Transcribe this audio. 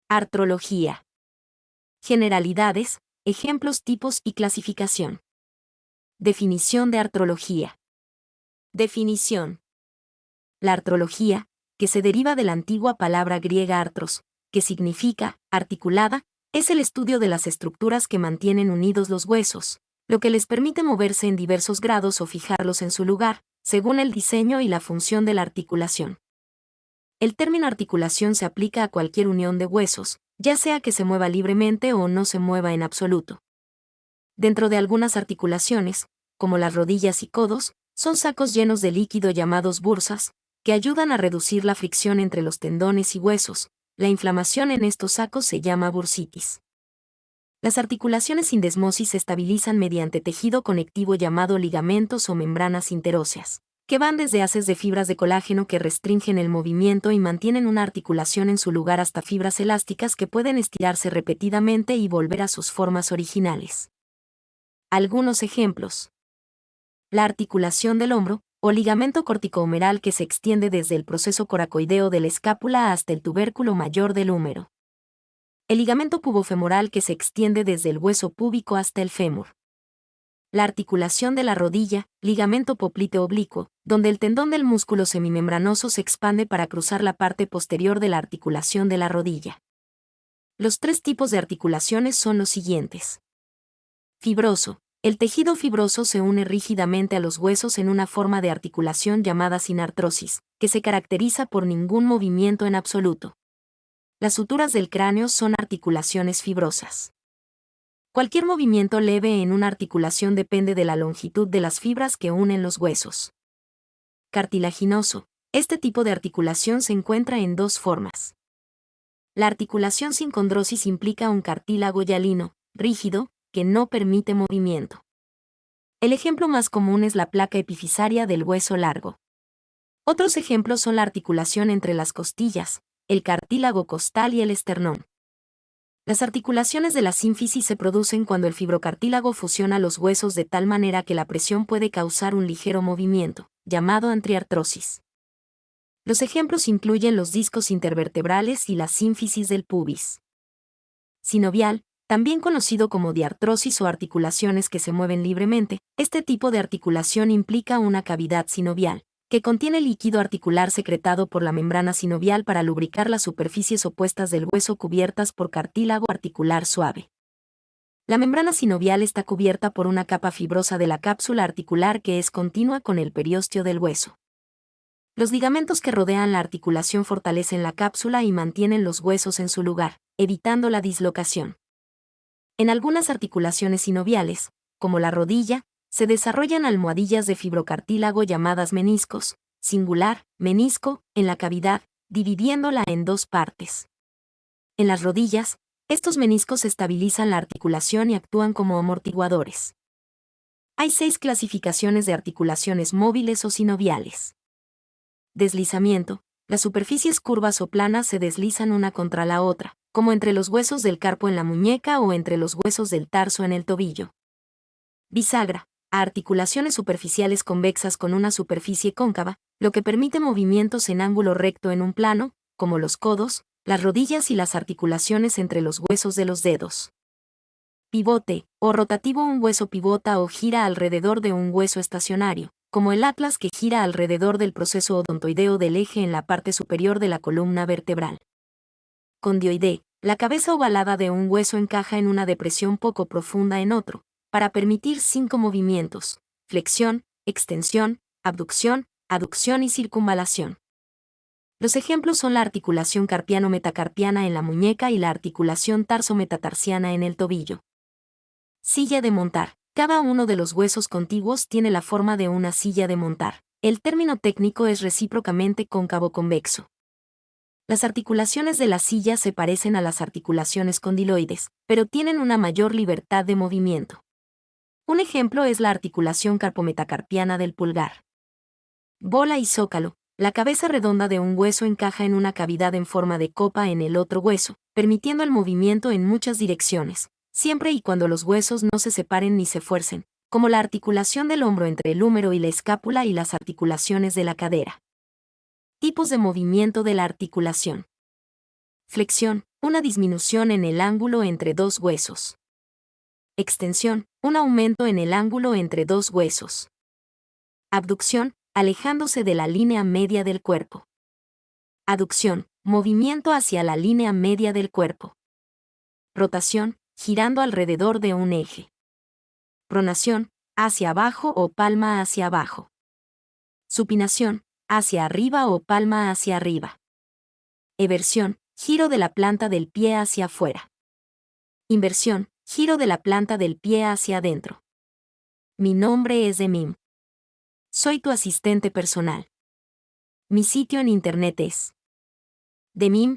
Artrología. Generalidades, ejemplos, tipos y clasificación. Definición de artrología. Definición. La artrología, que se deriva de la antigua palabra griega artros, que significa articulada, es el estudio de las estructuras que mantienen unidos los huesos, lo que les permite moverse en diversos grados o fijarlos en su lugar, según el diseño y la función de la articulación. El término articulación se aplica a cualquier unión de huesos, ya sea que se mueva libremente o no se mueva en absoluto. Dentro de algunas articulaciones, como las rodillas y codos, son sacos llenos de líquido llamados bursas, que ayudan a reducir la fricción entre los tendones y huesos. La inflamación en estos sacos se llama bursitis. Las articulaciones sin desmosis se estabilizan mediante tejido conectivo llamado ligamentos o membranas interóseas, que van desde haces de fibras de colágeno que restringen el movimiento y mantienen una articulación en su lugar hasta fibras elásticas que pueden estirarse repetidamente y volver a sus formas originales. Algunos ejemplos. La articulación del hombro, o ligamento corticohumeral que se extiende desde el proceso coracoideo de la escápula hasta el tubérculo mayor del húmero. El ligamento pubofemoral que se extiende desde el hueso púbico hasta el fémur. La articulación de la rodilla, ligamento popliteo oblicuo, donde el tendón del músculo semimembranoso se expande para cruzar la parte posterior de la articulación de la rodilla. Los tres tipos de articulaciones son los siguientes. Fibroso. El tejido fibroso se une rígidamente a los huesos en una forma de articulación llamada sinartrosis, que se caracteriza por ningún movimiento en absoluto. Las suturas del cráneo son articulaciones fibrosas. Cualquier movimiento leve en una articulación depende de la longitud de las fibras que unen los huesos. Cartilaginoso. Este tipo de articulación se encuentra en dos formas. La articulación sin condrosis implica un cartílago hialino, rígido, que no permite movimiento. El ejemplo más común es la placa epifisaria del hueso largo. Otros ejemplos son la articulación entre las costillas, el cartílago costal y el esternón. Las articulaciones de la sínfisis se producen cuando el fibrocartílago fusiona los huesos de tal manera que la presión puede causar un ligero movimiento, llamado antriartrosis. Los ejemplos incluyen los discos intervertebrales y la sínfisis del pubis. Sinovial, también conocido como diartrosis o articulaciones que se mueven libremente, este tipo de articulación implica una cavidad sinovial, que contiene líquido articular secretado por la membrana sinovial para lubricar las superficies opuestas del hueso cubiertas por cartílago articular suave. La membrana sinovial está cubierta por una capa fibrosa de la cápsula articular que es continua con el periósteo del hueso. Los ligamentos que rodean la articulación fortalecen la cápsula y mantienen los huesos en su lugar, evitando la dislocación. En algunas articulaciones sinoviales, como la rodilla, se desarrollan almohadillas de fibrocartílago llamadas meniscos, singular, menisco, en la cavidad, dividiéndola en dos partes. En las rodillas, estos meniscos estabilizan la articulación y actúan como amortiguadores. Hay 6 clasificaciones de articulaciones móviles o sinoviales. Deslizamiento. Las superficies curvas o planas se deslizan una contra la otra, como entre los huesos del carpo en la muñeca o entre los huesos del tarso en el tobillo. Bisagra. A articulaciones superficiales convexas con una superficie cóncava, lo que permite movimientos en ángulo recto en un plano, como los codos, las rodillas y las articulaciones entre los huesos de los dedos. Pivote, o rotativo. Un hueso pivota o gira alrededor de un hueso estacionario, como el atlas que gira alrededor del proceso odontoideo del eje en la parte superior de la columna vertebral. Condioide. La cabeza ovalada de un hueso encaja en una depresión poco profunda en otro, para permitir 5 movimientos: flexión, extensión, abducción, aducción y circunvalación. Los ejemplos son la articulación carpiano-metacarpiana en la muñeca y la articulación tarso-metatarsiana en el tobillo. Silla de montar. Cada uno de los huesos contiguos tiene la forma de una silla de montar. El término técnico es recíprocamente cóncavo-convexo. Las articulaciones de la silla se parecen a las articulaciones condiloides, pero tienen una mayor libertad de movimiento. Un ejemplo es la articulación carpometacarpiana del pulgar. Bola y zócalo. La cabeza redonda de un hueso encaja en una cavidad en forma de copa en el otro hueso, permitiendo el movimiento en muchas direcciones, siempre y cuando los huesos no se separen ni se fuercen, como la articulación del hombro entre el húmero y la escápula y las articulaciones de la cadera. Tipos de movimiento de la articulación. Flexión. una disminución en el ángulo entre dos huesos. Extensión, un aumento en el ángulo entre dos huesos. Abducción, alejándose de la línea media del cuerpo. Aducción, movimiento hacia la línea media del cuerpo. Rotación, girando alrededor de un eje. Pronación, hacia abajo o palma hacia abajo. Supinación, hacia arriba o palma hacia arriba. Eversión, giro de la planta del pie hacia afuera. Inversión, giro de la planta del pie hacia adentro. Mi nombre es Demim. Soy tu asistente personal. Mi sitio en internet es demim.es.tl